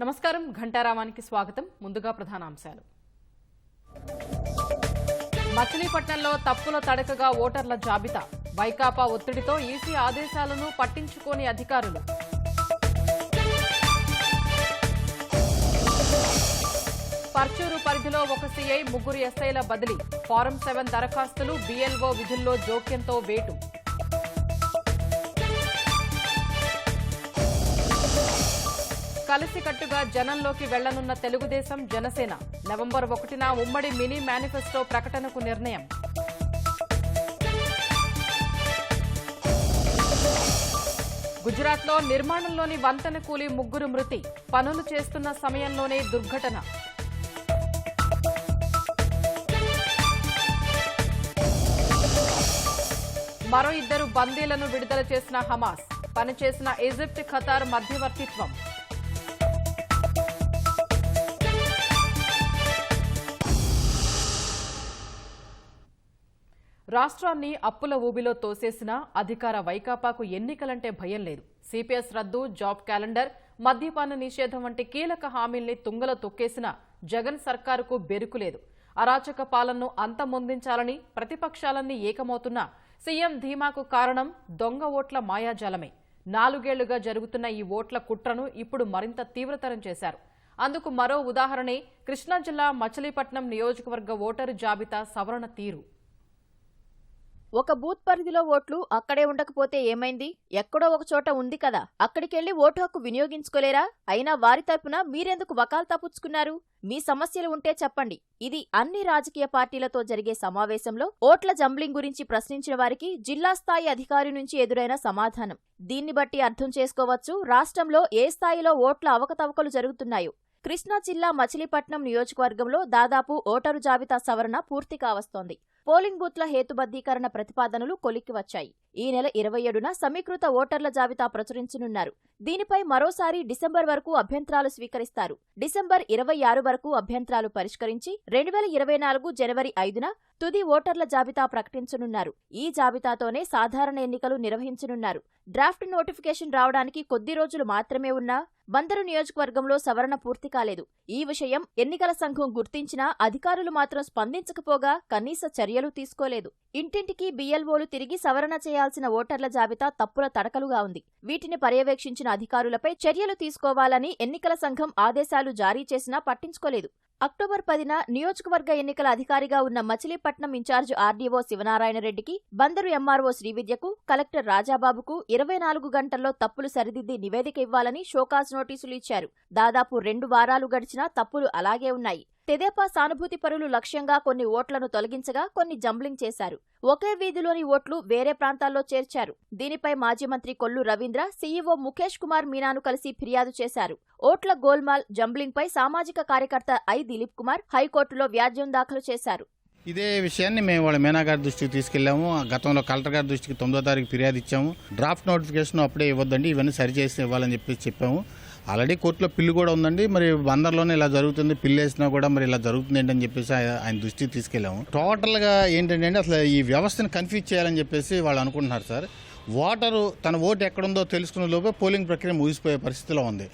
నమస్కారం ఘంటారావానికి స్వాగతం. ముందుగా ప్రధానాంశాలు. మచిలీపట్నంలో తప్పుల తడకగా ఓటర్ల జాబితా. వైకాపా ఒత్తిడితో ఈసీ ఆదేశాలను పట్టించుకోని అధికారులు. పర్చూరు పరిధిలో ఒక సీఐ, ముగ్గురు ఎస్ఐల బదిలీ. ఫారం 7 దరఖాస్తులు, బీఎల్ఓ విధుల్లో జోక్యంతో వేటు. కలిసికట్టుగా జనంలోకి వెళ్లనున్న తెలుగుదేశం, జనసేన. నవంబర్ 1న ఉమ్మడి మినీ మేనిఫెస్టో ప్రకటనకు నిర్ణయం. గుజరాత్లో నిర్మాణంలోని వంతెన కూలి ముగ్గురు మృతి. పనులు చేస్తున్న సమయంలోనే దుర్ఘటన. మరో 2 బందీలను విడుదల చేసిన హమాస్. పనిచేసిన ఈజిప్ట్, ఖతార్ మధ్యవర్తిత్వం. రాష్ట్రాన్ని అప్పుల ఊబిలో తోసేసిన అధికార వైకాపాకు ఎన్నికలంటే భయం లేదు. సిపిఎస్ రద్దు, జాబ్ క్యాలెండర్, మద్యపాన నిషేధం వంటి కీలక హామీల్ని తుంగలో తొక్కేసిన జగన్ సర్కారుకు బెరుకులేదు. అరాచక పాలనను అంతమొందించాలని ప్రతిపక్షాలన్నీ ఏకమవుతున్న సీఎం ధీమాకు కారణం దొంగ ఓట్ల మాయాజాలమే. 4 ఏళ్లుగా జరుగుతున్న ఈ ఓట్ల కుట్రను ఇప్పుడు మరింత తీవ్రతరం చేశారు. అందుకు మరో ఉదాహరణే కృష్ణా జిల్లా మచిలీపట్నం నియోజకవర్గ ఓటరు జాబితా సవరణ తీరు. ఒక బూత్ పరిధిలో ఓట్లు అక్కడే ఉండకపోతే ఏమైంది? ఎక్కడో ఒక చోట ఉంది కదా, అక్కడికెళ్లి ఓటు హక్కు వినియోగించుకోలేరా? అయినా వారి తరపున మీరెందుకు వకాల్తా పుచ్చుకున్నారు? మీ సమస్యలు ఉంటే చెప్పండి. ఇది అన్ని రాజకీయ పార్టీలతో జరిగే సమావేశంలో ఓట్ల జంబ్లింగ్ గురించి ప్రశ్నించిన వారికి జిల్లా స్థాయి అధికారి నుంచి ఎదురైన సమాధానం. దీన్ని బట్టి అర్థం చేసుకోవచ్చు రాష్ట్రంలో ఏ స్థాయిలో ఓట్ల అవకతవకలు జరుగుతున్నాయో. కృష్ణా జిల్లా మచిలీపట్నం నియోజకవర్గంలో దాదాపు ఓటరు జాబితా సవరణ పూర్తి కావస్తోంది. పోలింగ్ బూత్ల హేతుబద్దీకరణ ప్రతిపాదనలు కొలిక్కి వచ్చాయి. ఈ నెల 27న సమీకృత ఓటర్ల జాబితా ప్రచురించనున్నారు. దీనిపై మరోసారి డిసెంబర్ వరకు అభ్యంతరాలు స్వీకరిస్తారు. డిసెంబర్ 26 వరకు అభ్యంతరాలు పరిష్కరించి 2024 జనవరి 5న తుది ఓటర్ల జాబితా ప్రకటించనున్నారు. ఈ జాబితాతోనే సాధారణ ఎన్నికలు నిర్వహించనున్నారు. డ్రాఫ్ట్ నోటిఫికేషన్ రావడానికి కొద్ది రోజులు మాత్రమే ఉన్నా బందరు నియోజకవర్గంలో సవరణ పూర్తి కాలేదు. ఈ విషయం ఎన్నికల సంఘం గుర్తించినా అధికారులు మాత్రం స్పందించకపోగా కనీస చర్యలు తీసుకోలేదు. ఇంటింటికి బీఎల్ఓలు తిరిగి సవరణ చేయాల్సిన ఓటర్ల జాబితా తప్పుల తడకలుగా ఉంది. వీటిని పర్యవేక్షించిన అధికారులపై చర్యలు తీసుకోవాలని ఎన్నికల సంఘం ఆదేశాలు జారీ చేసినా పట్టించుకోలేదు. అక్టోబర్ 10న నియోజకవర్గ ఎన్నికల అధికారిగా ఉన్న మచిలీపట్నం ఇన్ఛార్జ్ ఆర్డీఓ శివనారాయణరెడ్డికి, బందరు ఎంఆర్ఓ శ్రీవిద్యకు, కలెక్టర్ రాజాబాబుకు 24 గంటల్లో తప్పులు సరిదిద్ది నివేదిక ఇవ్వాలని షోకాజ్ నోటీసులు ఇచ్చారు. దాదాపు 2 వారాలు గడిచినా తప్పులు అలాగే ఉన్నాయి. తెదేపా సానుభూతి పరులు లక్ష్యంగా కొన్ని ఓట్లను తొలగించగా కొన్ని జంబ్లింగ్ చేశారు. ఒకే వీధిలోని ఓట్లు వేరే ప్రాంతాల్లో చేర్చారు. దీనిపై మాజీ మంత్రి కొల్లు రవీంద్ర, సీఈఓ ముఖేష్ కుమార్ మీనాను కలిసి ఫిర్యాదు చేశారు. ఓట్ల గోల్మాల్, జంబ్లింగ్పై సామాజిక కార్యకర్త ఐ దిలీప్ కుమార్ హైకోర్టులో వ్యాజ్యం దాఖలు చేశారు. ఇదే విషయాన్ని మేము వాళ్ళ మీనా గారి దృష్టికి తీసుకెళ్లాము. గతంలో కలెక్టర్ గారి దృష్టికి 9వ తారీఖు ఫిర్యాదు ఇచ్చాము. డ్రాఫ్ట్ నోటిఫికేషన్ అప్పుడే ఇవ్వద్దండి, ఇవన్నీ సరిచేసి ఇవ్వాలని చెప్పాము. ఆల్రెడీ కోర్టులో పిల్లు కూడా ఉందండి. మరి బందర్లోనే ఇలా జరుగుతుంది, పిల్లు వేసినా కూడా మరి ఇలా జరుగుతుంది ఏంటని చెప్పేసి ఆయన దృష్టికి తీసుకెళ్లాము. టోటల్గా ఏంటంటే అసలు ఈ వ్యవస్థను కన్ఫ్యూజ్ చేయాలని చెప్పేసి వాళ్ళు అనుకుంటున్నారు సార్. ఓటరు తన ఓటు ఎక్కడుందో తెలుసుకునే లోపే పోలింగ్ ప్రక్రియ ముగిసిపోయే పరిస్థితిలో ఉంది.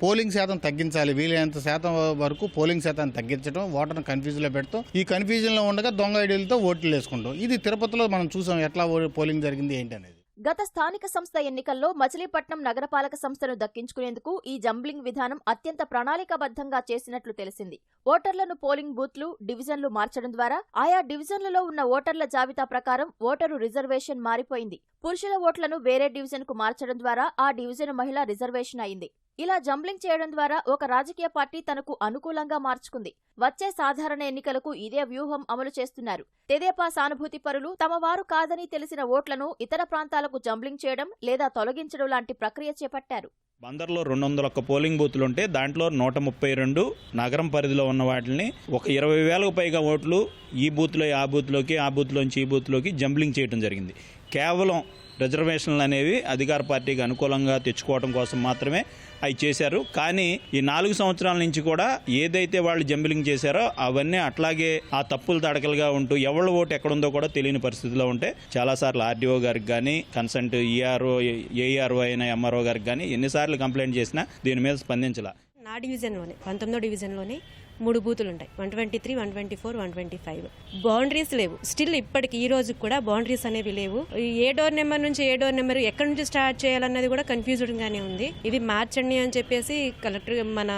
పోలింగ్ శాతం తగ్గించాలి, వీలైనంత శాతం వరకు పోలింగ్ శాతాన్ని తగ్గించడం, ఓటర్ను కన్ఫ్యూజన్లో పెడతాం. ఈ కన్ఫ్యూజన్లో ఉండగా దొంగ ఐడీలతో ఓట్లు వేసుకుంటాం. ఇది తిరుపతిలో మనం చూసాం ఎట్లా పోలింగ్ జరిగింది ఏంటి అనేది. గత స్థానిక సంస్థ ఎన్నికల్లో మచిలీపట్నం నగరపాలక సంస్థను దక్కించుకునేందుకు ఈ జంబ్లింగ్ విధానం అత్యంత ప్రణాళికాబద్ధంగా చేసినట్లు తెలిసింది. ఓటర్లను పోలింగ్ బూత్లు, డివిజన్లు మార్చడం ద్వారా ఆయా డివిజన్లలో ఉన్న ఓటర్ల జాబితా ప్రకారం ఓటరు రిజర్వేషన్ మారిపోయింది. పురుషుల ఓట్లను వేరే డివిజన్కు మార్చడం ద్వారా ఆ డివిజన్ మహిళ రిజర్వేషన్ అయింది. ఇలా జంబ్లింగ్ చేయడం ద్వారా ఒక రాజకీయ పార్టీ తనకు అనుకూలంగా మార్చుకుంది. వచ్చే సాధారణ ఎన్నికలకు ఇదే వ్యూహం అమలు చేస్తున్నారు. తెదేపా సానుభూతి పరులు తమ వారు కాదని తెలిసిన ఓట్లను ఇతర ప్రాంతాలకు జంబ్లింగ్ చేయడం లేదా తొలగించడం లాంటి ప్రక్రియ చేపట్టారు. బందర్లో 201 పోలింగ్ బూతులుంటే దాంట్లో 132 నగరం పరిధిలో ఉన్న వాటిని ఒక 20,000కు పైగా ఓట్లు ఈ బూత్లో ఆ బూత్లోకి, ఆ బూత్లోంచి ఈ బూత్లోకి జంబ్లింగ్ చేయడం జరిగింది. కేవలం రిజర్వేషన్లు అనేవి అధికార పార్టీకి అనుకూలంగా తెచ్చుకోవడం కోసం మాత్రమే అవి చేశారు. కానీ ఈ 4 సంవత్సరాల నుంచి కూడా ఏదైతే వాళ్ళు జంబ్లింగ్ చేశారో అవన్నీ అట్లాగే ఆ తప్పులు తడకలుగా ఉంటూ ఎవరి ఓటు ఎక్కడుందో కూడా తెలియని పరిస్థితిలో ఉంటే చాలాసార్లు ఆర్డీఓ గారికి కానీ, కన్సల్ట్ ఏఆర్ఓ అయిన ఎంఆర్ఓ గారికి కానీ ఎన్నిసార్లు కంప్లైంట్ చేసినా దీని మీద స్పందించాల. డివిజన్లోనే 19వ డివిజన్లోనే 3 బూతులు ఉంటాయి. 123, 124, 125. బౌండరీస్ లేవు. స్టిల్ ఇప్పటికి ఈ రోజు కూడా బౌండరీస్ అనేవి లేవు. ఏ డోర్ నెంబర్ నుంచి ఏ డోర్ నెంబర్ ఎక్కడి నుంచి స్టార్ట్ చేయాలన్నది కూడా కన్ఫ్యూజ్డ్ గానే ఉంది. ఇది మార్చండి అని చెప్పేసి కలెక్టర్ మన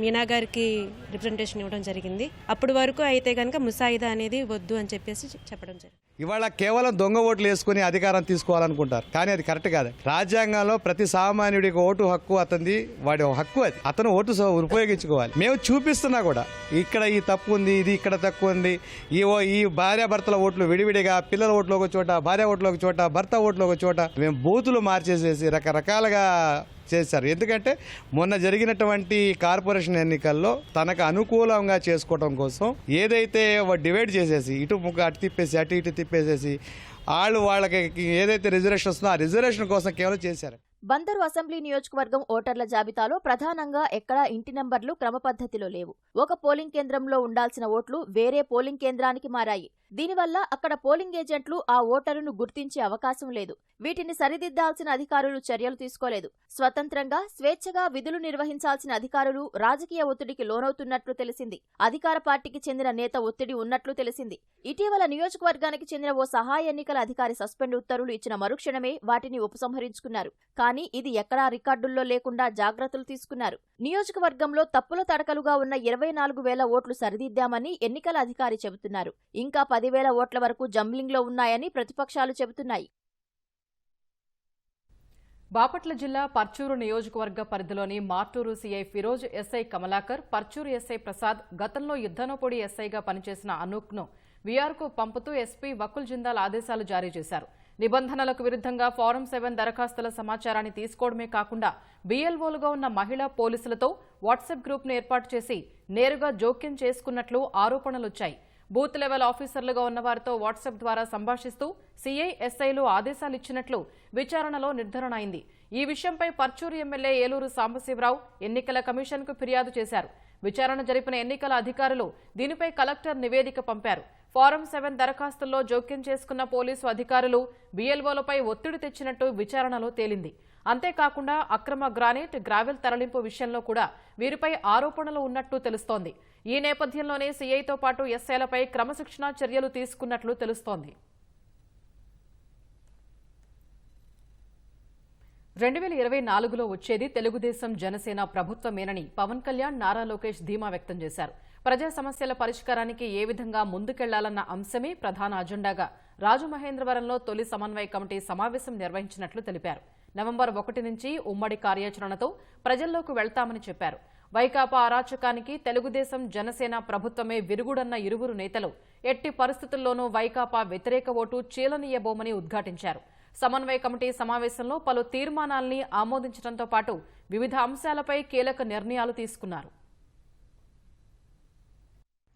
మీనా గారికి రిప్రజెంటేషన్ ఇవ్వడం జరిగింది. అప్పటి వరకు అయితే కనుక ముసాయిదా అనేది వద్దు అని చెప్పేసి చెప్పడం జరిగింది. ఇవాళ కేవలం దొంగ ఓట్లు వేసుకుని అధికారం తీసుకోవాలనుకుంటారు, కానీ అది కరెక్ట్ కాదు. రాజ్యాంగంలో ప్రతి సామాన్యుడికి ఓటు హక్కు, అతనిది వాడి హక్కు. అది అతను ఓటు ఉపయోగించుకోవాలి. మేము చూపిస్తున్నా కూడా ఇక్కడ ఈ తప్పు ఉంది, ఇది ఇక్కడ తక్కువ ఉంది. ఈ భార్యాభర్తల ఓట్లు విడివిడిగా, పిల్లల ఓట్లు ఒక చోట, భార్య ఓట్లు ఒక చోట, భర్త ఓట్లు ఒక చోట, మేము బూతులు మార్చేసేసి రకరకాలుగా చేశారు. ఎందుకంటే మొన్న జరిగినటువంటి కార్పొరేషన్ ఎన్నికల్లో తనకు అనుకూలంగా చేసుకోవడం కోసం ఏదైతే డివైడ్ చేసేసి ఇటు ముగ్గు అటు తిప్పేసి అటు ఇటు తిప్పేసేసి వాళ్ళకి ఏదైతే రిజర్వేషన్ వస్తుందో ఆ రిజర్వేషన్ కోసం కేవలం చేశారు. బందరు అసెంబ్లీ నియోజకవర్గం ఓటర్ల జాబితాలో ప్రధానంగా ఎక్కడా ఇంటి నంబర్లు క్రమపద్ధతిలో లేవు. ఒక పోలింగ్ కేంద్రంలో ఉండాల్సిన ఓట్లు వేరే పోలింగ్ కేంద్రానికి మారాయి. దీనివల్ల అక్కడ పోలింగ్ ఏజెంట్లు ఆ ఓటరును గుర్తించే అవకాశం లేదు. వీటిని సరిదిద్దాల్సిన అధికారులు చర్యలు తీసుకోలేదు. స్వతంత్రంగా స్వేచ్ఛగా విధులు నిర్వహించాల్సిన అధికారులు రాజకీయ ఒత్తిడికి లోనవుతున్నట్లు తెలిసింది. అధికార పార్టీకి చెందిన నేత ఒత్తిడి ఉన్నట్లు తెలిసింది. ఇటీవల నియోజకవర్గానికి చెందిన ఓ సహాయ ఎన్నికల అధికారి సస్పెండ్ ఉత్తర్వులు ఇచ్చిన మరుక్షణమే వాటిని ఉపసంహరించుకున్నారు. కానీ ఇది ఎక్కడా రికార్డుల్లో లేకుండా జాగ్రత్తలు తీసుకున్నారు. నియోజకవర్గంలో తప్పుల తడకలుగా ఉన్న 24,000 ఓట్లు సరిదిద్దామని ఎన్నికల అధికారి చెబుతున్నారు. ఇంకా 10,000 ఓట్ల వరకు జంబ్లింగ్లో ఉన్నాయని ప్రతిపక్షాలు చెబుతున్నాయి. బాపట్ల జిల్లా పర్చూరు నియోజకవర్గ పరిధిలోని Martur CI Firoz, SI Kamalakar, Parchur SI Prasad గతంలో యుద్ధనోపొడి ఎస్ఐగా పనిచేసిన అనూప్ను వీఆర్కు పంపుతూ ఎస్పీ వకుల్ జిందాల్ ఆదేశాలు జారీ చేశారు. నిబంధనలకు విరుద్ధంగా ఫారం 7 దరఖాస్తుల సమాచారాన్ని తీసుకోవడమే కాకుండా బీఎల్ఓలుగా ఉన్న మహిళా పోలీసులతో వాట్సాప్ గ్రూప్ను ఏర్పాటు చేసి నేరుగా జోక్యం చేసుకున్నట్లు ఆరోపణలొచ్చాయి. బూత్ లెవెల్ ఆఫీసర్లుగా ఉన్నవారితో వాట్సాప్ ద్వారా సంభాషిస్తూ సీఐ, ఎస్ఐలు ఆదేశాలిచ్చినట్లు విచారణలో నిర్ధారణ అయింది. ఈ విషయంపై పర్చూరు ఎమ్మెల్యే ఏలూరు సాంబశివరావు ఎన్నికల కమిషన్కు ఫిర్యాదు చేశారు. విచారణ జరిపిన ఎన్నికల అధికారులు దీనిపై కలెక్టర్ నివేదిక పంపారు. ఫారం 7 దరఖాస్తుల్లో జోక్యం చేసుకున్న పోలీసు అధికారులు బీఎల్ఓలపై ఒత్తిడి తెచ్చినట్టు విచారణలో తేలింది. అంతేకాకుండా అక్రమ గ్రానైట్, గ్రావెల్ తరలింపు విషయంలో కూడా వీరిపై ఆరోపణలు ఉన్నట్టు తెలుస్తోంది. ఈ నేపథ్యంలోనే సీఐతో పాటు ఎస్ఐలపై క్రమశిక్షణా చర్యలు తీసుకున్నట్లు తెలుస్తోంది. 2024లో వచ్చేది తెలుగుదేశం జనసేన ప్రభుత్వమేనని పవన్ కళ్యాణ్, నారా లోకేష్ ధీమా వ్యక్తం చేశారు. ప్రజా సమస్యల పరిష్కారానికి ఏ విధంగా ముందుకెళ్లాలన్న అంశమే ప్రధాన అజెండాగా రాజమహేంద్రవరంలో తొలి సమన్వయ కమిటీ సమావేశం నిర్వహించినట్లు తెలిపారు. నవంబర్ 1 నుంచి ఉమ్మడి కార్యాచరణతో ప్రజల్లోకి వెళ్తామని చెప్పారు. వైకాపా అరాచకానికి తెలుగుదేశం జనసేన ప్రభుత్వమే విరుగుడన్న ఇరువురు నేతలు ఎట్టి పరిస్థితుల్లోనూ వైకాపా వ్యతిరేక ఓటు చీలనీయబోమని ఉద్ఘాటించారు. సమన్వయ కమిటీ సమావేశంలో పలు తీర్మానాల్ని ఆమోదించడంతో పాటు వివిధ అంశాలపై కీలక నిర్ణయాలు తీసుకున్నారు.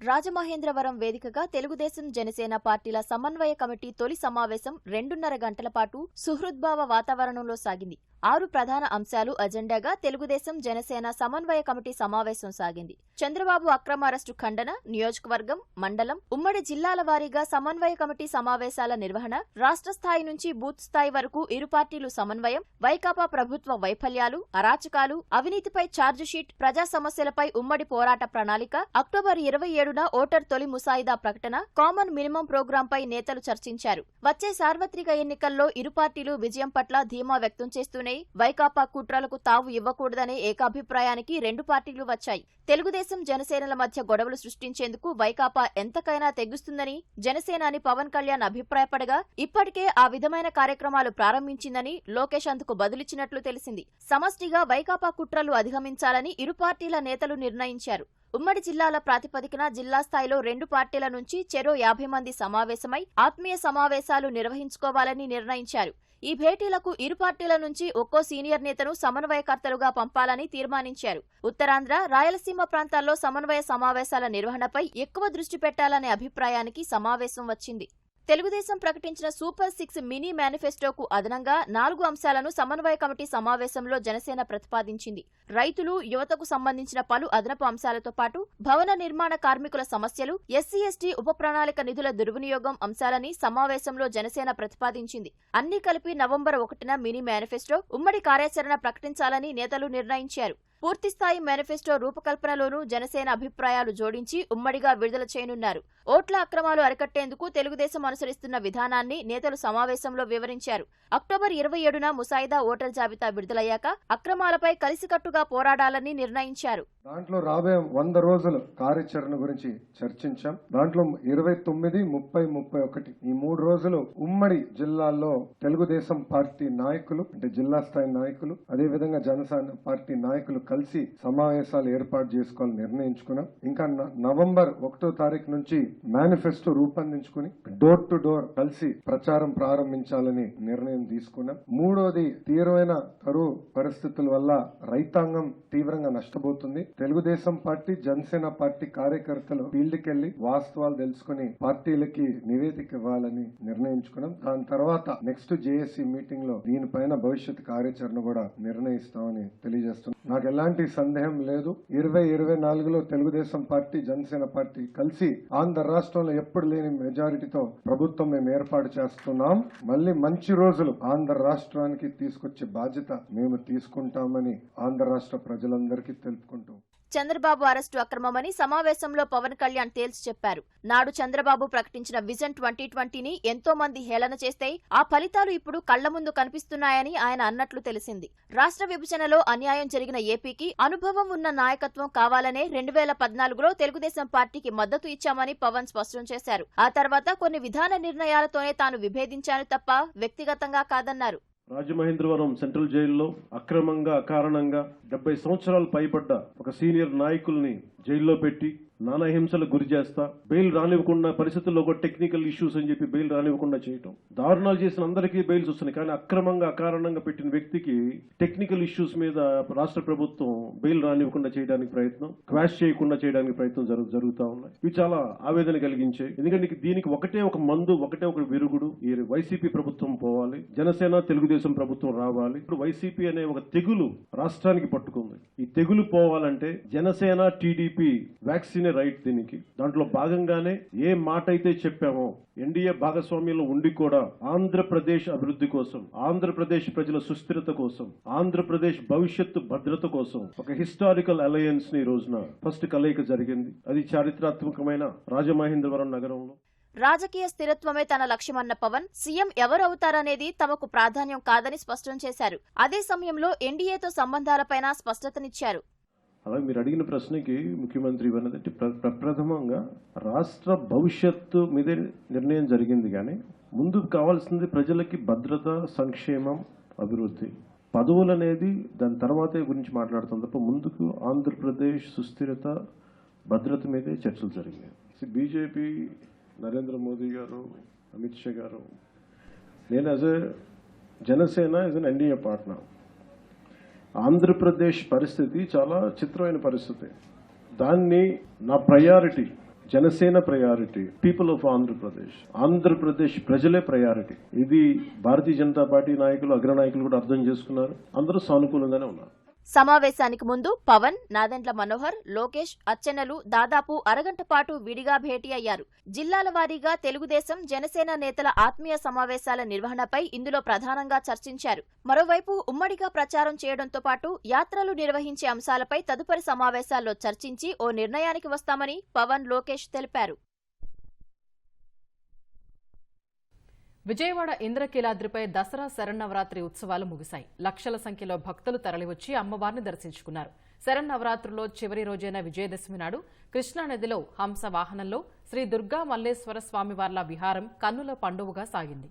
రాజమహేంద్రవరం వేదికగా తెలుగుదేశం జనసేన పార్టీల సమన్వయ కమిటీ తొలి సమావేశం 2.5 గంటల పాటు సుహృద్భావ వాతావరణంలో సాగింది. 6 ప్రధాన అంశాలు అజెండాగా తెలుగుదేశం జనసేన సమన్వయ కమిటీ సమావేశం సాగింది. చంద్రబాబు అక్రమ అరెస్టు ఖండన, నియోజకవర్గం, మండలం, ఉమ్మడి జిల్లాల వారీగా సమన్వయ కమిటీ సమావేశాల నిర్వహణ, రాష్ట్ర స్థాయి నుంచి బూత్ స్థాయి వరకు ఇరు పార్టీలు సమన్వయం, వైకాపా ప్రభుత్వ వైఫల్యాలు, అరాచకాలు, అవినీతిపై ఛార్జిషీట్, ప్రజా సమస్యలపై ఉమ్మడి పోరాట ప్రణాళిక, అక్టోబర్ 27న ఓటర్ తొలి ముసాయిదా ప్రకటన, కామన్ మినిమం ప్రోగ్రాంపై నేతలు చర్చించారు. వచ్చే సార్వత్రిక ఎన్నికల్లో ఇరు పార్టీలు విజయం పట్ల ధీమా వ్యక్తం చేస్తూనే వైకాపా కుట్రలకు తావు ఇవ్వకూడదనే ఏకాభిప్రాయానికి 2 పార్టీలు వచ్చాయి. తెలుగుదేశం జనసేనల మధ్య గొడవలు సృష్టించేందుకు వైకాపా ఎంతకైనా తెగుస్తుందని జనసేనాని పవన్ కళ్యాణ్ అభిప్రాయపడగా ఇప్పటికే ఆ విధమైన కార్యక్రమాలు ప్రారంభించిందని లోకేష్ అందుకు బదులిచ్చినట్లు తెలిసింది. సమష్టిగా వైకాపా కుట్రలు అధిగమించాలని ఇరు పార్టీల నేతలు నిర్ణయించారు. ఉమ్మడి జిల్లాల ప్రాతిపదికన జిల్లా స్థాయిలో 2 పార్టీల నుంచి చెరో 50 మంది సమావేశమై ఆత్మీయ సమావేశాలు నిర్వహించుకోవాలని నిర్ణయించారు. ఈ భేటీలకు ఇరు పార్టీల నుంచి ఒక్కో సీనియర్ నేతను సమన్వయకర్తలుగా పంపాలని తీర్మానించారు. ఉత్తరాంధ్ర, రాయలసీమ ప్రాంతాల్లో సమన్వయ సమావేశాల నిర్వహణపై ఎక్కువ దృష్టి పెట్టాలనే అభిప్రాయానికి సమావేశం వచ్చింది. తెలుగుదేశం ప్రకటించిన సూపర్ 6 మినీ మేనిఫెస్టోకు అదనంగా 4 అంశాలను సమన్వయ కమిటీ సమావేశంలో జనసేన ప్రతిపాదించింది. రైతులు, యువతకు సంబంధించిన పలు అదనపు అంశాలతో పాటు భవన నిర్మాణ కార్మికుల సమస్యలు, ఎస్సీ ఎస్టీ ఉప ప్రణాళిక నిధుల దుర్వినియోగం అంశాలని సమావేశంలో జనసేన ప్రతిపాదించింది. అన్ని కలిపి నవంబర్ 1న మినీ మేనిఫెస్టో, ఉమ్మడి కార్యాచరణ ప్రకటించాలని నేతలు నిర్ణయించారు. పూర్తిస్థాయి మేనిఫెస్టో రూపకల్పనలోనూ జనసేన అభిప్రాయాలు జోడించి ఉమ్మడిగా విడుదల చేయనున్నారు. ఓట్ల అక్రమాలు అరికట్టేందుకు తెలుగుదేశం అనుసరిస్తున్న విధానాన్ని నేతలు సమావేశంలో వివరించారు. అక్టోబర్ 27న ముసాయిదా ఓటర్ జాబితా విడుదలయ్యాక అక్రమాలపై కలిసికట్టుగా పోరాడాలని నిర్ణయించారు. దాంట్లో రాబోయే 100 రోజుల కార్యాచరణ గురించి చర్చించాం. దాంట్లో 29, 30, 31 ఈ 3 రోజులు ఉమ్మడి జిల్లాల్లో తెలుగుదేశం పార్టీ నాయకులు అంటే జిల్లా స్థాయి నాయకులు అదేవిధంగా జనసేన పార్టీ నాయకులు కలిసి సమావేశాలు ఏర్పాటు చేసుకోవాలని నిర్ణయించుకున్నాం. ఇంకా నవంబర్ 1వ తారీఖు నుంచి మేనిఫెస్టో రూపొందించుకుని డోర్ టు డోర్ కలిసి ప్రచారం ప్రారంభించాలని నిర్ణయం తీసుకున్నాం. మూడోది తీవ్రమైన కరువు పరిస్థితుల వల్ల రైతాంగం తీవ్రంగా నష్టపోతుంది. తెలుగుదేశం పార్టీ జనసేన పార్టీ కార్యకర్తలు ఫీల్డ్కి వెళ్లి వాస్తవాలు తెలుసుకుని పార్టీలకి నివేదిక ఇవ్వాలని నిర్ణయించుకున్నాం. దాని తర్వాత నెక్స్ట్ జేఏసీ మీటింగ్ లో దీనిపైన భవిష్యత్ కార్యాచరణ కూడా నిర్ణయిస్తామని తెలియజేస్తున్నాం. నాకు ఎలాంటి సందేహం లేదు. 2024లో తెలుగుదేశం పార్టీ జనసేన పార్టీ కలిసి ఆంధ్ర రాష్ట్రంలో ఎప్పుడు లేని మెజారిటీతో ప్రభుత్వం మేము ఏర్పాటు చేస్తున్నాం. మళ్ళీ మంచి రోజులు ఆంధ్ర రాష్ట్రానికి తీసుకొచ్చే బాధ్యత మేము తీసుకుంటామని ఆంధ్ర రాష్ట్ర ప్రజలందరికీ తెలుపుకుంటూ చంద్రబాబు అరెస్టు అక్రమమని సమావేశంలో పవన్ కళ్యాణ్ తేల్చి చెప్పారు. నాడు చంద్రబాబు ప్రకటించిన విజన్ 2020ని ఎంతో మంది హేళన చేస్తే ఆ ఫలితాలు ఇప్పుడు కళ్ల ముందు కనిపిస్తున్నాయని ఆయన అన్నట్లు తెలిసింది. రాష్ట్ర విభజనలో అన్యాయం జరిగిన ఏపీకి అనుభవం ఉన్న నాయకత్వం కావాలనే 2014లో తెలుగుదేశం పార్టీకి మద్దతు ఇచ్చామని పవన్ స్పష్టం చేశారు. ఆ తర్వాత కొన్ని విధాన నిర్ణయాలతోనే తాను విభేదించాను తప్ప వ్యక్తిగతంగా కాదన్నారు. రాజమహేంద్రవరం సెంట్రల్ జైల్లో అక్రమంగా అకారణంగా 70 సంవత్సరాలు పైబడ్డ ఒక సీనియర్ నాయకుల్ని జైల్లో పెట్టి నానా హింసలకు గురి చేస్తా బెయిల్ రానివ్వకుండా పరిస్థితుల్లో ఒక టెక్నికల్ ఇష్యూస్ అని చెప్పి బెయిల్ రానివ్వకుండా చేయటం. దారుణాలు చేసిన అందరికీ బెయిల్స్ వస్తున్నాయి, కానీ అక్రమంగా అకారణంగా పెట్టిన వ్యక్తికి టెక్నికల్ ఇష్యూస్ మీద రాష్ట్ర ప్రభుత్వం బెయిల్ రానివ్వకుండా చేయడానికి ప్రయత్నం, క్వాష్ చేయకుండా చేయడానికి ప్రయత్నం జరుగుతూ ఉన్నాయి. ఇవి చాలా ఆవేదన కలిగించాయి. ఎందుకంటే దీనికి ఒకటే ఒక మందు, ఒకటే ఒక విరుగుడు. ఈ వైసీపీ ప్రభుత్వం పోవాలి, జనసేన తెలుగుదేశం ప్రభుత్వం రావాలి. ఇప్పుడు వైసీపీ అనే ఒక తెగులు రాష్ట్రానికి పట్టుకుంది. ఈ తెగులు పోవాలంటే జనసేన టీడీపీ వ్యాక్సిన్ రైట్. దీనికి దాంట్లో భాగంగానే ఏ మాట అయితే చెప్పామో ఎన్డీఏ భాగస్వామ్యంలో ఉండి కూడా ఆంధ్రప్రదేశ్ అభివృద్ధి కోసం, ఆంధ్రప్రదేశ్ ప్రజల సుస్థిరత కోసం, ఆంధ్రప్రదేశ్ భవిష్యత్తు భద్రత కోసం ఒక హిస్టారికల్ అలయన్స్ ని ఈ రోజున ఫస్ట్ కలయిక జరిగింది. అది చారిత్రాత్మకమైన రాజమహేంద్రవరం నగరంలో. రాజకీయ స్థిరత్వమే తన లక్ష్యమన్న పవన్ సీఎం ఎవరవుతారనేది తమకు ప్రాధాన్యం కాదని స్పష్టం చేశారు. అదే సమయంలో ఎన్డీఏతో సంబంధాలపైన స్పష్టతనిచ్చారు. అలాగే మీరు అడిగిన ప్రశ్నకి ముఖ్యమంత్రి ఇవ్వనదంటే ప్రప్రథమంగా రాష్ట్ర భవిష్యత్తు మీదే నిర్ణయం జరిగింది, కానీ ముందుకు కావాల్సింది ప్రజలకి భద్రత, సంక్షేమం, అభివృద్ధి. పదవులు అనేది దాని తర్వాతే గురించి మాట్లాడుతాం తప్ప ముందుకు ఆంధ్రప్రదేశ్ సుస్థిరత, భద్రత మీదే చర్చలు జరిగాయి. బీజేపీ, నరేంద్ర మోదీ గారు, అమిత్ షా గారు, నేను as a Janasena as N NDA partner, Andhra Pradesh పరిస్థితి చాలా చిత్రమైన పరిస్థితి. దాన్ని నా priority, Janasena priority, people of Andhra Pradesh, Andhra Pradesh ప్రజలే ప్రయారిటీ. ఇది భారతీయ జనతా పార్టీ నాయకులు, అగ్రనాయకులు కూడా అర్థం చేసుకున్నారు. అందరూ సానుకూలంగానే ఉన్నారు. సమావేశానికి ముందు పవన్, నాదెండ్ల మనోహర్, లోకేష్, అచ్చెన్నలు దాదాపు అరగంట పాటు విడిగా భేటీ అయ్యారు. జిల్లాల వారీగా తెలుగుదేశం, జనసేన నేతల ఆత్మీయ సమావేశాల నిర్వహణపై ఇందులో ప్రధానంగా చర్చించారు. మరోవైపు ఉమ్మడిగా ప్రచారం చేయడంతో పాటు యాత్రలు నిర్వహించే అంశాలపై తదుపరి సమావేశాల్లో చర్చించి ఓ నిర్ణయానికి వస్తామని పవన్, లోకేష్ తెలిపారు. విజయవాడ ఇంద్రకీలాద్రిపై దసరా శరన్నవరాత్రి ఉత్సవాలు ముగిశాయి. లక్షల సంఖ్యలో భక్తులు తరలివచ్చి అమ్మవారిని దర్శించుకున్నారు. శరన్నవరాత్రుల్లో చివరి రోజైన విజయదశమి నాడు కృష్ణానదిలో హంస వాహనంలో శ్రీ దుర్గా మల్లేశ్వర స్వామివార్ల విహారం కన్నుల పండువగా సాగింది.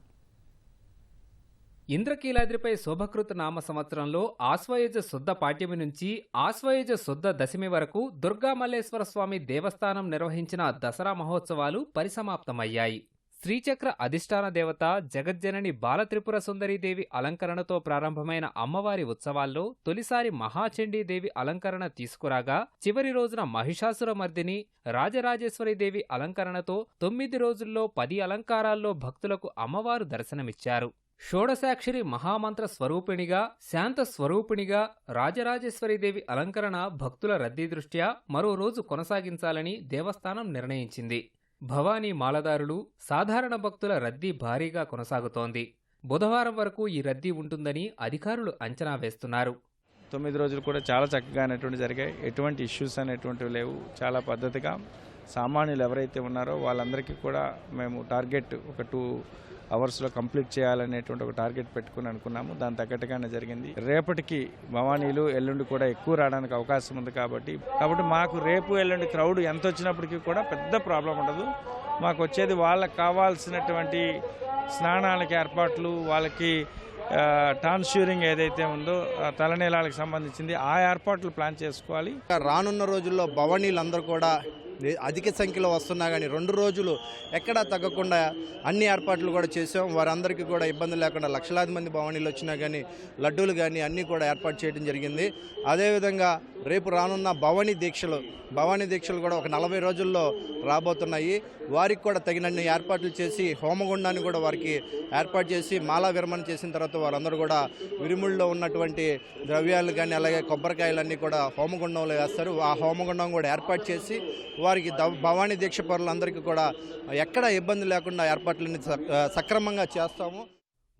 ఇంద్రకీలాద్రిపై శోభకృత నామ సంవత్సరంలో ఆశ్వయుజ శుద్ధ పాడ్యమి నుంచి ఆశ్వయుజ శుద్ధ దశమి వరకు దుర్గా మల్లేశ్వర స్వామి దేవస్థానం నిర్వహించిన దసరా మహోత్సవాలు పరిసమాప్తమయ్యాయి. శ్రీచక్ర అధిష్టాన దేవత జగజ్జనని బాలత్రిపుర సుందరీదేవి అలంకరణతో ప్రారంభమైన అమ్మవారి ఉత్సవాల్లో తొలిసారి మహాచండీదేవి అలంకరణ తీసుకురాగా, చివరి రోజున మహిషాసురమర్దిని రాజరాజేశ్వరీదేవి అలంకరణతో 9 రోజుల్లో 10 అలంకారాల్లో భక్తులకు అమ్మవారు దర్శనమిచ్చారు. షోడశాక్షరి మహామంత్ర స్వరూపిణిగా, శాంత స్వరూపిణిగా రాజరాజేశ్వరీదేవి అలంకరణ భక్తుల రద్దీ దృష్ట్యా మరో రోజు కొనసాగించాలని దేవస్థానం నిర్ణయించింది. భవానీ మాలదారులు, సాధారణ భక్తుల రద్దీ భారీగా కొనసాగుతోంది. బుధవారం వరకు ఈ రద్దీ ఉంటుందని అధికారులు అంచనా వేస్తున్నారు. 9 రోజులు కూడా చాలా చక్కగా అనేటువంటి జరిగాయి. ఎటువంటి ఇష్యూస్ అనేటువంటివి లేవు. చాలా పద్ధతిగా సామాన్యులు ఎవరైతే ఉన్నారో వాళ్ళందరికీ కూడా మేము టార్గెట్ ఒక 2 అవర్స్లో కంప్లీట్ చేయాలనేటువంటి ఒక టార్గెట్ పెట్టుకుని అనుకున్నాము. దాని తగ్గట్టుగానే జరిగింది. రేపటికి భవానీలు ఎల్లుండి కూడా ఎక్కువ రావడానికి అవకాశం ఉంది కాబట్టి మాకు రేపు ఎల్లుండి క్రౌడ్ ఎంత వచ్చినప్పటికీ కూడా పెద్ద ప్రాబ్లం ఉండదు. మాకు వచ్చేది వాళ్ళకి కావాల్సినటువంటి స్నానాలకి ఏర్పాట్లు, వాళ్ళకి టాన్ష్యూరింగ్ ఏదైతే ఉందో తలనీలాలకు సంబంధించింది ఆ ఏర్పాట్లు ప్లాన్ చేసుకోవాలి. రానున్న రోజుల్లో భవానీలందరూ కూడా అధిక సంఖ్యలో వస్తున్నా కానీ 2 రోజులు ఎక్కడా తగ్గకుండా అన్ని ఏర్పాట్లు కూడా చేసాం. వారందరికీ కూడా ఇబ్బంది లేకుండా లక్షలాది మంది భవానీలు వచ్చినా కానీ లడ్డూలు కానీ అన్నీ కూడా ఏర్పాటు చేయడం జరిగింది. అదేవిధంగా రేపు రానున్న భవానీ దీక్షలు కూడా ఒక 40 రోజుల్లో రాబోతున్నాయి. వారికి కూడా తగినన్ని ఏర్పాట్లు చేసి హోమగుండాన్ని కూడా వారికి ఏర్పాటు చేసి మాలా విరమణ చేసిన తర్వాత వారందరూ కూడా విరుముల్లో ఉన్నటువంటి ద్రవ్యాలు కానీ అలాగే కొబ్బరికాయలన్నీ కూడా హోమగుండంలో వేస్తారు. ఆ హోమగుండం కూడా ఏర్పాటు చేసి వారికి భవానీ దీక్ష పరులందరికీ కూడా ఎక్కడ ఇబ్బంది లేకుండా ఏర్పాట్లన్నీ సక్రమంగా చేస్తాము.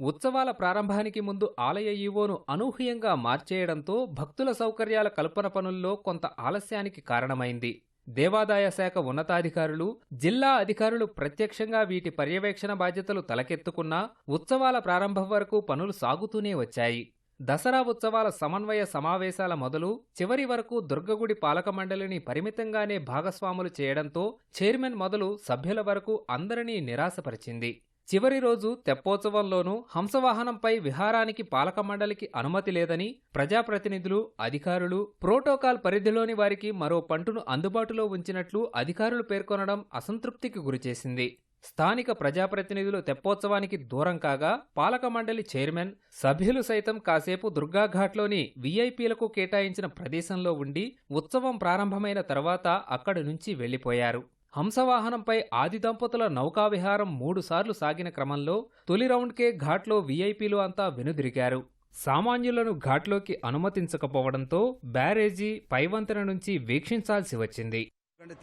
ఉత్సవాల ప్రారంభానికి ముందు ఆలయ ఈవోను అనూహ్యంగా మార్చేయడంతో భక్తుల సౌకర్యాల కల్పన పనుల్లో కొంత ఆలస్యానికి కారణమైంది. దేవాదాయ శాఖ ఉన్నతాధికారులు, జిల్లా అధికారులు ప్రత్యక్షంగా వీటి పర్యవేక్షణ బాధ్యతలు తలకెత్తుకున్నా ఉత్సవాల ప్రారంభం వరకు పనులు సాగుతూనే వచ్చాయి. దసరా ఉత్సవాల సమన్వయ సమావేశాల మొదలు చివరి వరకు దుర్గగుడి పాలక మండలిని పరిమితంగానే భాగస్వాములు చేయడంతో చైర్మన్ మొదలు సభ్యుల వరకు అందరినీ నిరాశపరిచింది. చివరి రోజు తెప్పోత్సవంలోనూ హంసవాహనంపై విహారానికి పాలక మండలికి అనుమతి లేదని ప్రజాప్రతినిధులు, అధికారులు, ప్రోటోకాల్ పరిధిలోని వారికి మరో పంటును అందుబాటులో ఉంచినట్లు అధికారులు పేర్కొనడం అసంతృప్తికి గురిచేసింది. స్థానిక ప్రజాప్రతినిధులు తెప్పోత్సవానికి దూరం కాగా పాలక మండలి చైర్మన్, సభ్యులు సైతం కాసేపు దుర్గాఘాట్లోని వీఐపీలకు కేటాయించిన ప్రదేశంలో ఉండి ఉత్సవం ప్రారంభమైన తర్వాత అక్కడి నుంచి వెళ్లిపోయారు. హంసవాహనంపై ఆది దంపతుల నౌకావిహారం 3 సార్లు సాగిన క్రమంలో తొలి రౌండ్కే ఘాట్లో వీఐపీలు అంతా వెనుదిరిగారు. సామాన్యులను ఘాట్లోకి అనుమతించకపోవడంతో బ్యారేజీ, పైవంతెన నుంచి వీక్షించాల్సి వచ్చింది.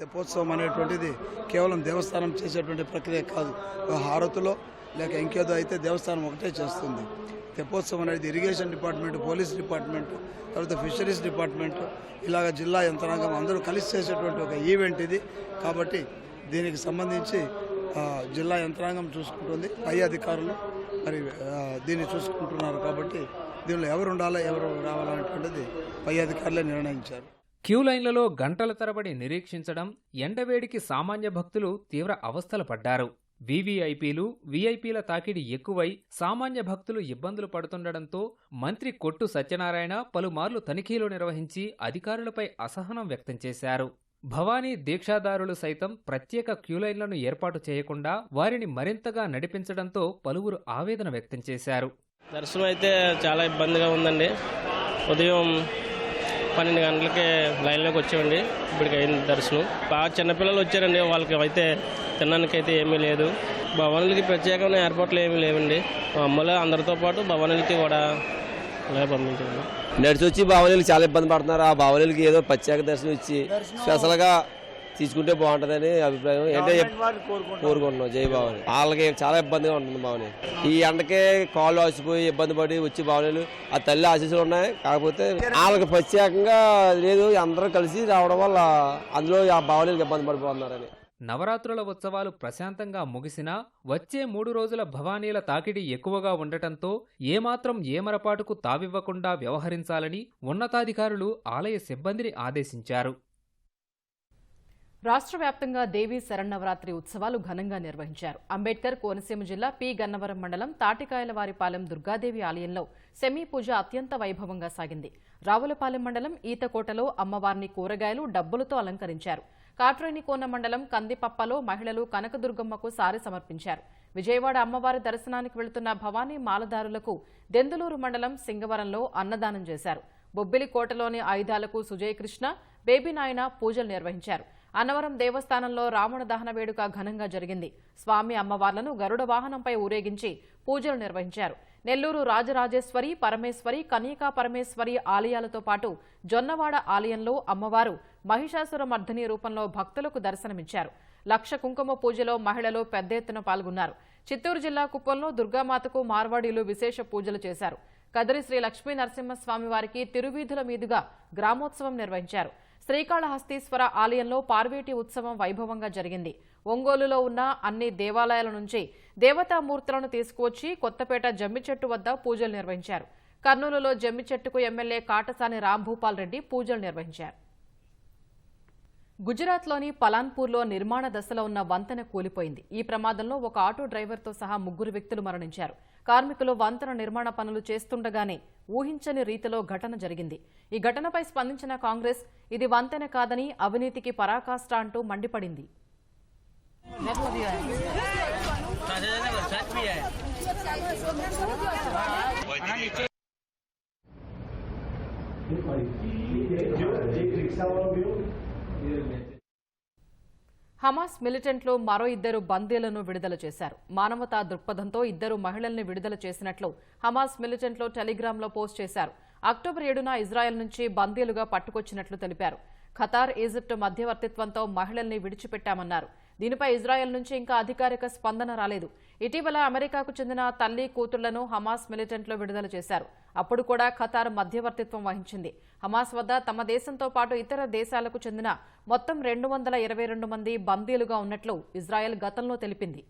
తెప్పోత్సవం అనేటువంటిది కేవలం దేవస్థానం చేసేటువంటి ప్రక్రియ కాదు. హారతులో లేక ఇంకేదో అయితే దేవస్థానం ఒకటే చేస్తుంది. తెప్పోత్సవం అనేది ఇరిగేషన్ డిపార్ట్మెంట్, పోలీస్ డిపార్ట్మెంట్, తర్వాత ఫిషరీస్ డిపార్ట్మెంట్, ఇలాగ జిల్లా యంత్రాంగం అందరూ కలిసి చేసేటువంటి ఒక ఈవెంట్ ఇది. కాబట్టి దీనికి సంబంధించి జిల్లా యంత్రాంగం చూసుకుంటుంది, పై అధికారులు మరి దీన్ని చూసుకుంటున్నారు. కాబట్టి దీనిలో ఎవరు ఉండాలో ఎవరు రావాలనేటువంటిది పై అధికారులే నిర్ణయించారు. క్యూ లైన్లలో గంటల తరబడి నిరీక్షించడం, ఎండవేడికి సామాన్య భక్తులు తీవ్ర అవస్థలు పడ్డారు. వీవీఐపీలు, వీఐపీల తాకిడి ఎక్కువై సామాన్య భక్తులు ఇబ్బందులు పడుతుండటంతో మంత్రి కొట్టు సత్యనారాయణ పలుమార్లు తనిఖీలు నిర్వహించి అధికారులపై అసహనం వ్యక్తం చేశారు. భవానీ దీక్షాదారులు సైతం ప్రత్యేక క్యూలైన్లను ఏర్పాటు చేయకుండా వారిని మరింతగా నడిపించడంతో పలువురు ఆవేదన వ్యక్తం చేశారు. దర్శనం అయితే చాలా ఇబ్బందిగా ఉందండి. ఉదయం 12 గంటలకే లైన్లోకి వచ్చామండి. ఇప్పటికి అయింది దర్శనం. బాగా చిన్నపిల్లలు వచ్చారండి, వాళ్ళకి అయితే తినడానికి అయితే ఏమీ లేదు. భవనాలకి ప్రత్యేకమైన ఏర్పాట్లు ఏమీ లేవండి. అమ్మలు అందరితో పాటు భవనాలకి కూడా పంపించండి. నడిచి వచ్చి బావలీలకు చాలా ఇబ్బంది పడుతున్నారు. ఆ బావలీలకి ఏదో ప్రత్యేక దర్శనం ఇచ్చి స్పెషల్గా తీసుకుంటే బాగుంటుందని అభిప్రాయం ఏంటంటే కోరుకుంటున్నాం. జై భవాని. వాళ్ళకి చాలా ఇబ్బందిగా ఉంటుంది భవాని. ఈ ఎండకే కాళ్ళు ఆసిపోయి ఇబ్బంది పడి వచ్చి భవానీలు ఆ తల్లి ఆశీస్సులు ఉన్నాయి. కాకపోతే వాళ్ళకి ప్రత్యేకంగా లేదు, అందరూ కలిసి రావడం వల్ల అందులో ఆ భవానీలకు ఇబ్బంది పడిపోతున్నారని. నవరాత్రుల ఉత్సవాలు ప్రశాంతంగా ముగిసినా వచ్చే 3 రోజుల భవానీల తాకిడి ఎక్కువగా ఉండటంతో ఏమాత్రం ఏమరపాటుకు తావివ్వకుండా వ్యవహరించాలని ఉన్నతాధికారులు ఆలయ సిబ్బందిని ఆదేశించారు. రాష్ట్ర వ్యాప్తంగా దేవీ శరన్నవరాత్రి ఉత్సవాలు ఘనంగా నిర్వహించారు. అంబేద్కర్ కోనసీమ జిల్లా పి గన్నవరం మండలం తాటికాయలవారిపాలెం దుర్గాదేవి ఆలయంలో సెమీ పూజ అత్యంత వైభవంగా సాగింది. రావులపాలెం మండలం ఈతకోటలో అమ్మవారిని కూరగాయలు, డబ్బులతో అలంకరించారు. కాట్రేనికోన మండలం కందిపప్పలో మహిళలు కనకదుర్గమ్మకు సారె సమర్పించారు. విజయవాడ అమ్మవారి దర్శనానికి వెళుతున్న భవానీ మాలదారులకు దెందులూరు మండలం సింగవరంలో అన్నదానం చేశారు. బొబ్బిలికోటలోని ఆయుధాలకు సుజయకృష్ణ, బేబీనాయన పూజలు నిర్వహించారు. అన్నవరం దేవస్థానంలో రావణ దహన వేడుక ఘనంగా జరిగింది. స్వామి అమ్మవార్లను గరుడ వాహనంపై ఊరేగించి పూజలు నిర్వహించారు. నెల్లూరు రాజరాజేశ్వరి, పరమేశ్వరి, కన్యకా పరమేశ్వరి ఆలయాలతో పాటు జొన్నవాడ ఆలయంలో అమ్మవారు మహిషాసుర మర్దిని రూపంలో భక్తులకు దర్శనమిచ్చారు. 1,00,000 కుంకుమ పూజలో మహిళలు పెద్ద ఎత్తున పాల్గొన్నారు. చిత్తూరు జిల్లా కుప్పంలో దుర్గామాతకు మార్వాడీలు విశేష పూజలు చేశారు. కదిరి శ్రీ లక్ష్మీ నరసింహస్వామి వారికి తిరువీధుల మీదుగా గ్రామోత్సవం నిర్వహించారు. శ్రీకాళహస్తీశ్వర ఆలయంలో పార్వేటి ఉత్సవం వైభవంగా జరిగింది. ఒంగోలులో ఉన్న అన్ని దేవాలయాల నుంచి దేవతామూర్తులను తీసుకువచ్చి కొత్తపేట జమ్మి చెట్టు వద్ద పూజలు నిర్వహించారు. కర్నూలులో జమ్మి చెట్టుకు ఎమ్మెల్యే కాటసాని రాంభూపాల్ రెడ్డి పూజలు నిర్వహించారు. గుజరాత్లోని పలాన్పూర్లో నిర్మాణ దశలో ఉన్న వంతెన కూలిపోయింది. ఈ ప్రమాదంలో ఒక ఆటో డ్రైవర్తో సహా 3 వ్యక్తులు మరణించారు. కార్మికులు వంతెన నిర్మాణ పనులు చేస్తుండగానే ఊహించని రీతిలో ఘటన జరిగింది. ఈ ఘటనపై స్పందించిన కాంగ్రెస్ ఇది వంతెన కాదని అవినీతికి పరాకాష్ట అంటూ మండిపడింది. హమాస్ మిలిటెంట్లు మరో 2 బందీలను విడుదల చేశారు. మానవతా దృక్పథంతో 2 మహిళల్ని విడుదల చేసినట్లు హమాస్ మిలిటెంట్లు టెలిగ్రామ్లో పోస్ట్ చేశారు. అక్టోబర్ 7న ఇజ్రాయెల్ నుంచి బందీలుగా పట్టుకొచ్చినట్లు తెలిపారు. ఖతార్, ఈజిప్ట్ మధ్యవర్తిత్వంతో మహిళల్ని విడిచిపెట్టామన్నారు. దీనిపై ఇజ్రాయెల్ నుంచి ఇంకా అధికారిక స్పందన రాలేదు. ఇటీవల అమెరికాకు చెందిన తల్లి కూతుళ్లను హమాస్ మిలిటెంట్లు విడుదల చేశారు. అప్పుడు కూడా ఖతార్ మధ్యవర్తిత్వం వహించింది. హమాస్ వద్ద తమ దేశంతో పాటు ఇతర దేశాలకు చెందిన మొత్తం 222 మంది బందీలుగా ఉన్నట్లు ఇజ్రాయెల్ గతంలో తెలిపింది.